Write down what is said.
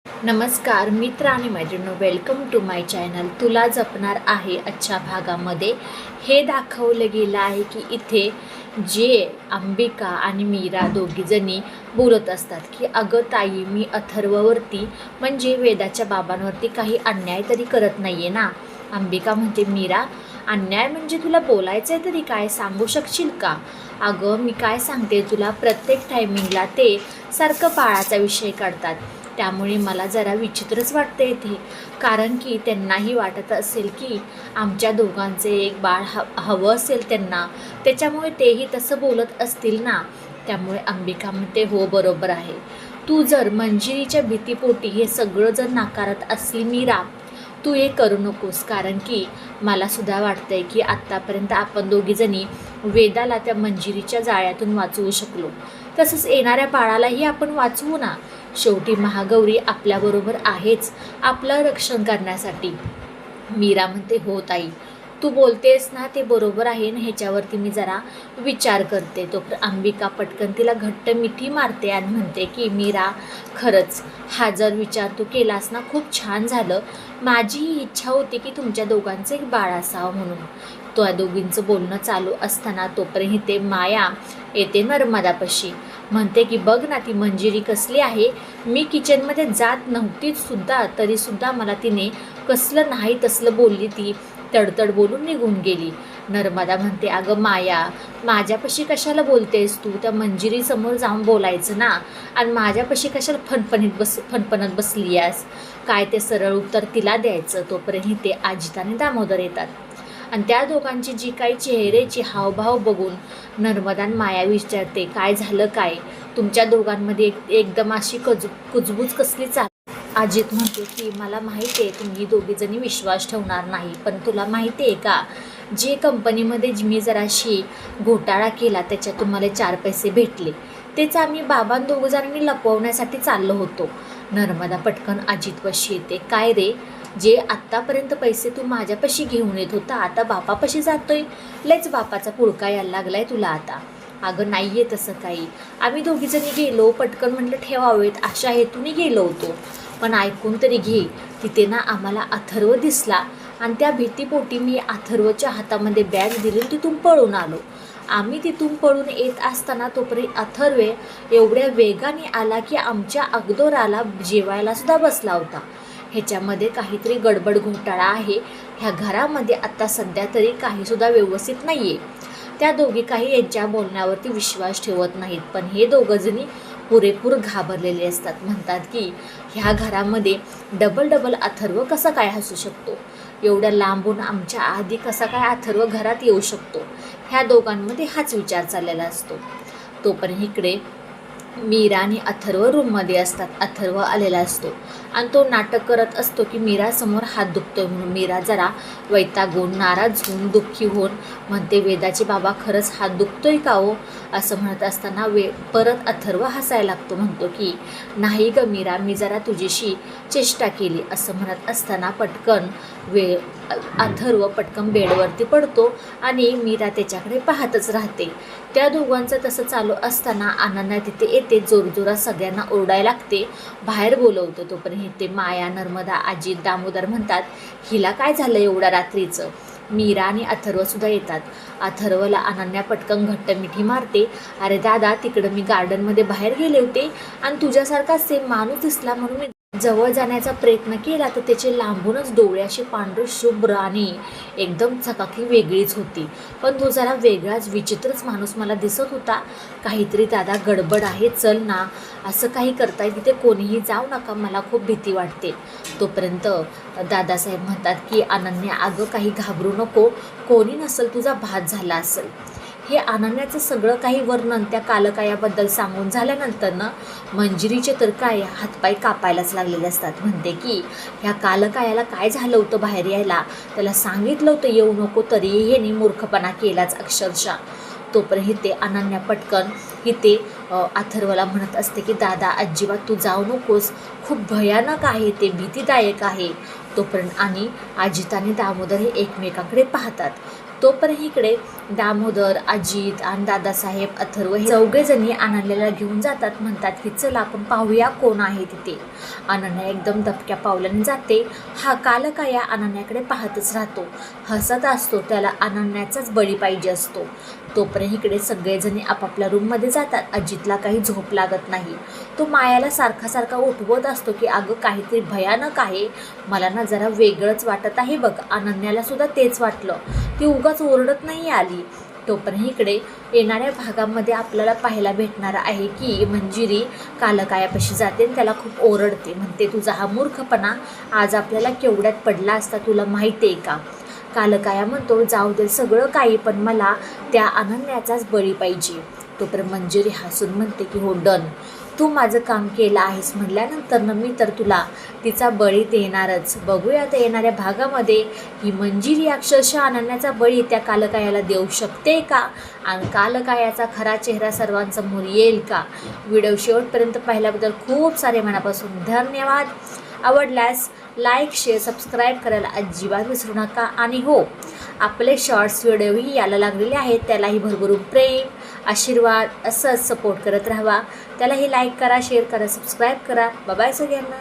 नमस्कार मित्र आणि मैत्रिणींनो, वेलकम टू माय चॅनल. तुला जपणार आहे आजच्या भागामध्ये हे दाखवलं गेलं आहे की इथे जे अंबिका आणि मीरा दोघीजणी बोलत असतात की अगं ताई, मी अथर्ववरती म्हणजे वेदाच्या बाबांवरती काही अन्याय तरी करत नाही आहे ना. अंबिका म्हणते, मीरा अन्याय म्हणजे तुला बोलायचं आहे तरी काय, सांगू शकशील का? अगं मी काय सांगते तुला, प्रत्येक टायमिंगला ते सारखं बाळाचा विषय काढतात, त्यामुळे मला जरा विचित्रच वाटते इथे. कारण की त्यांनाही वाटत असेल की आमच्या दोघांचे एक बाळ हवं असेल त्यांना, त्याच्यामुळे तेही तसं बोलत असतील ना. त्यामुळे अंबिका म्हणते, हो बरोबर आहे, तू जर मंजिरीच्या भीतीपोटी हे सगळं जर नाकारत असली मीरा, तू हे करू नकोस. कारण की मलासुद्धा वाटतंय की आत्तापर्यंत आपण दोघीजणी वेदाला त्या मंजिरीच्या जाळ्यातून वाचवू शकलो, तसंच येणाऱ्या बाळालाही आपण वाचवू ना. शेवटी महागौरी आपल्याबरोबर आहेच आपलं रक्षण करण्यासाठी. मीरा म्हणते, हो ताई, तू बोलतेस ना ते बरोबर आहे ना, ह्याच्यावरती मी जरा विचार करते. तो अंबिका पटकन तिला घट्ट मिठी मारते आणि म्हणते की मीरा, खरंच हा जर विचार तू केलास ना, खूप छान झालं. माझीही इच्छा होती की तुमच्या दोघांचं एक बाळ असावं म्हणून. तो दोघींचं बोलणं चालू असताना तोपर्यंत ते माया येते नर्मदापाशी. म्हणते की बघ ना, ती मंजिरी कसली आहे. मी किचनमध्ये जात नव्हतीच सुद्धा तरीसुद्धा मला तिने कसलं नाही तसलं बोलली, ती तडतड बोलून निघून गेली. नर्मदा म्हणते, अगं माया, माझ्यापाशी कशाला बोलतेस तू, त्या मंजिरीसमोर जाऊन बोलायचं ना, आणि माझ्यापाशी कशाला फणफणत बसली आहेस. काय ते सरळ उत्तर तिला द्यायचं. तोपर्यंत ते अजित आणि दामोदर येतात आणि त्या दोघांची जी काही चेहऱ्याची हावभाव बघून नर्मदा माया विचारते, काय झालं काय, तुमच्या दोघांमध्ये एकदम अशी कुजबूज कसली चाल. अजित म्हणतो की मला माहिती आहे तुम्ही दोघीजणी विश्वास ठेवणार नाही, पण तुला माहिती आहे का, जे कंपनीमध्ये मी जराशी घोटाळा केला त्याच्यातून मला 4 पैसे भेटले, तेच आम्ही दोघीजणांनी लपवण्यासाठी चाललो होतो. नर्मदा पटकन अजितपाशी येते, काय रे, जे आत्तापर्यंत पैसे तू माझ्यापाशी घेऊन येत होता, आता बापापाशी जातोय, लयच बापाचा पुळका यायला लागलाय तुला आता. अगं नाही आहे तसं काही, आम्ही दोघीजणी गेलो, पटकन म्हटलं ठेवावेत अशा हेतूने गेलो होतो, पण ऐकून तरी घे, तिथे ना आम्हाला अथर्व दिसला आणि त्या भीतीपोटी मी अथर्वच्या हातामध्ये बॅग दिली, तिथून पळून आलो. आम्ही तिथून पळून येत असताना तोपर्यंत अथर्वे एवढ्या वेगाने आला की आमच्या अगोदराला जेवायलासुद्धा बसला होता. ह्याच्यामध्ये काहीतरी गडबड घोटाळा आहे. ह्या घरामध्ये आत्ता सध्या तरी काहीसुद्धा व्यवस्थित नाही आहे. त्या दोघी काही यांच्या बोलण्यावरती विश्वास ठेवत नाहीत, पण हे दोघंजणी पुरेपूर घाबरलेले असतात. म्हणतात की ह्या घरामध्ये डबल अथर्व कसा काय हसू शकतो, एवढ्या लांबून आमच्या आधी कसा काय अथर्व घरात येऊ शकतो. ह्या दोघांमध्ये हाच विचार चाललेला असतो. तोपर्यंत इकडे मीरा आणि अथर्व रूममध्ये असतात. अथर्व आलेला असतो आणि तो नाटक करत असतो की मीरासमोर हात दुखतोय म्हणून. मीरा जरा वैतागून, नाराज होऊन, दुःखी होऊन म्हणते, वेदाचे बाबा, खरंच हात दुखतोय का हो, असं म्हणत असताना परत अथर्व हसायला लागतो. म्हणतो की नाही ग मीरा, मी जरा तुझ्याशी चेष्टा केली. असं म्हणत असताना पटकन अथर्व पटकन बेडवरती पडतो आणि मीरा त्याच्याकडे पाहतच राहते. त्या दोघांचं तसं चालू असताना अनन्या तिथे येते, जोरजोरात सगळ्यांना ओरडायला लागते, बाहेर बोलवतो. तोपर्यंत ते माया, नर्मदा, अजित, दामोदर म्हणतात, हिला काय झालं एवढ्या रात्रीचं. मीरा आणि अथर्वसुद्धा येतात. अथर्वला अनन्या पटकन घट्ट मिठी मारते, अरे दादा, तिकडं मी गार्डनमध्ये बाहेर गेले होते आणि तुझ्यासारखा सेम माणूस दिसला म्हणून मी जवळ जाण्याचा प्रयत्न केला, तर त्याचे लांबूनच डोळे असे पांढरे शुभ्र आणि एकदम चकाकी वेगळीच होती. पण तो जरा वेगळाच विचित्रच माणूस मला दिसत होता. काहीतरी दादा गडबड आहे, चल ना, असं काही करताय तिथे कोणीही जाऊ नका, मला खूप भीती वाटते. तोपर्यंत दादासाहेब म्हणतात की अनन्या, अगं काही घाबरू नको, कोणी नसेल, तुझा भात झाला असेल. हे अनन्याचं सगळं काही वर्णन त्या कालकायाबद्दल सांगून झाल्यानंतरनं मंजिरीचे तर काय हातपाय कापायलाच लागलेले असतात. म्हणते की ह्या कालकायाला काय झालं होतं बाहेर यायला, त्याला सांगितलं होतं येऊ नको, तरीही ह्याने मूर्खपणा केलाच अक्षरशः. तोपर्यंत ते अनन्या पटकन इथे अथर्वला म्हणत असते की दादा, अजिबात तू जाऊ नकोस, खूप भयानक आहे ते, भीतीदायक आहे. तोपर्यंत आणि अजित आणि दामोदर हे एकमेकांकडे पाहतात. तोपर्यंत इकडे दामोदर, अजित आणि दादासाहेब, अथर्व हे चौघेजणी अनन्याला घेऊन जातात. म्हणतात की चल आपण पाहूया कोण आहे तिथे. अनन्या एकदम दबक्या पावलाने जाते. हा कालकाया अनन्याकडे पाहतच राहतो, हसत असतो. त्याला अनन्याचाच बळी पाहिजे असतो. तोपर्यंत इकडे सगळेजणी आपापल्या रूममध्ये जातात. अजितला काही झोप लागत नाही. तो मायाला सारखा उठवत असतो की अगं काहीतरी भयानक आहे, मला ना जरा वेगळंच वाटत आहे बघ. अनन्याला सुद्धा तेच वाटलं. ती उगाच ओरडत नाही आली. तोपर्यंत इकडे येणाऱ्या भागामध्ये आपल्याला पाहायला भेटणार आहे की मंजिरी कालकायापाशी जाते आणि त्याला खूप ओरडते. म्हणते तुझा हा मूर्खपणा आज आपल्याला केवढ्यात पडला असता तुला माहिती आहे का. कालकाया म्हणतो जाऊ दे सगळं काही, पण मला त्या अनन्याचाच बळी पाहिजे. तोपर्यंत मंजिरी हसून म्हणते की हो डन, तू माझं काम केलं आहेस म्हटल्यानंतर मी तर तुला तिचा बळी देणारच. बघूया आता येणाऱ्या भागामध्ये ही मंजिरी अक्षरशः अनन्याचा बळी त्या कालकायाला देऊ शकते का आणि कालकायाचा खरा चेहरा सर्वांसमोर येईल का. व्हिडिओ शेवटपर्यंत पाहिल्याबद्दल खूप सारे मनापासून धन्यवाद. आवडल्यास लाईक, शेअर, सबस्क्राईब करायला अजिबात विसरू नका. आणि हो, आपले शॉर्ट्स व्हिडिओही यायला लागलेले आहेत, त्यालाही भरभरून प्रेम, आशीर्वाद असंच सपोर्ट करत राहावा. त्यालाही लाईक करा, शेअर करा, सबस्क्राईब करा. बाय बाय सगळ्यांना.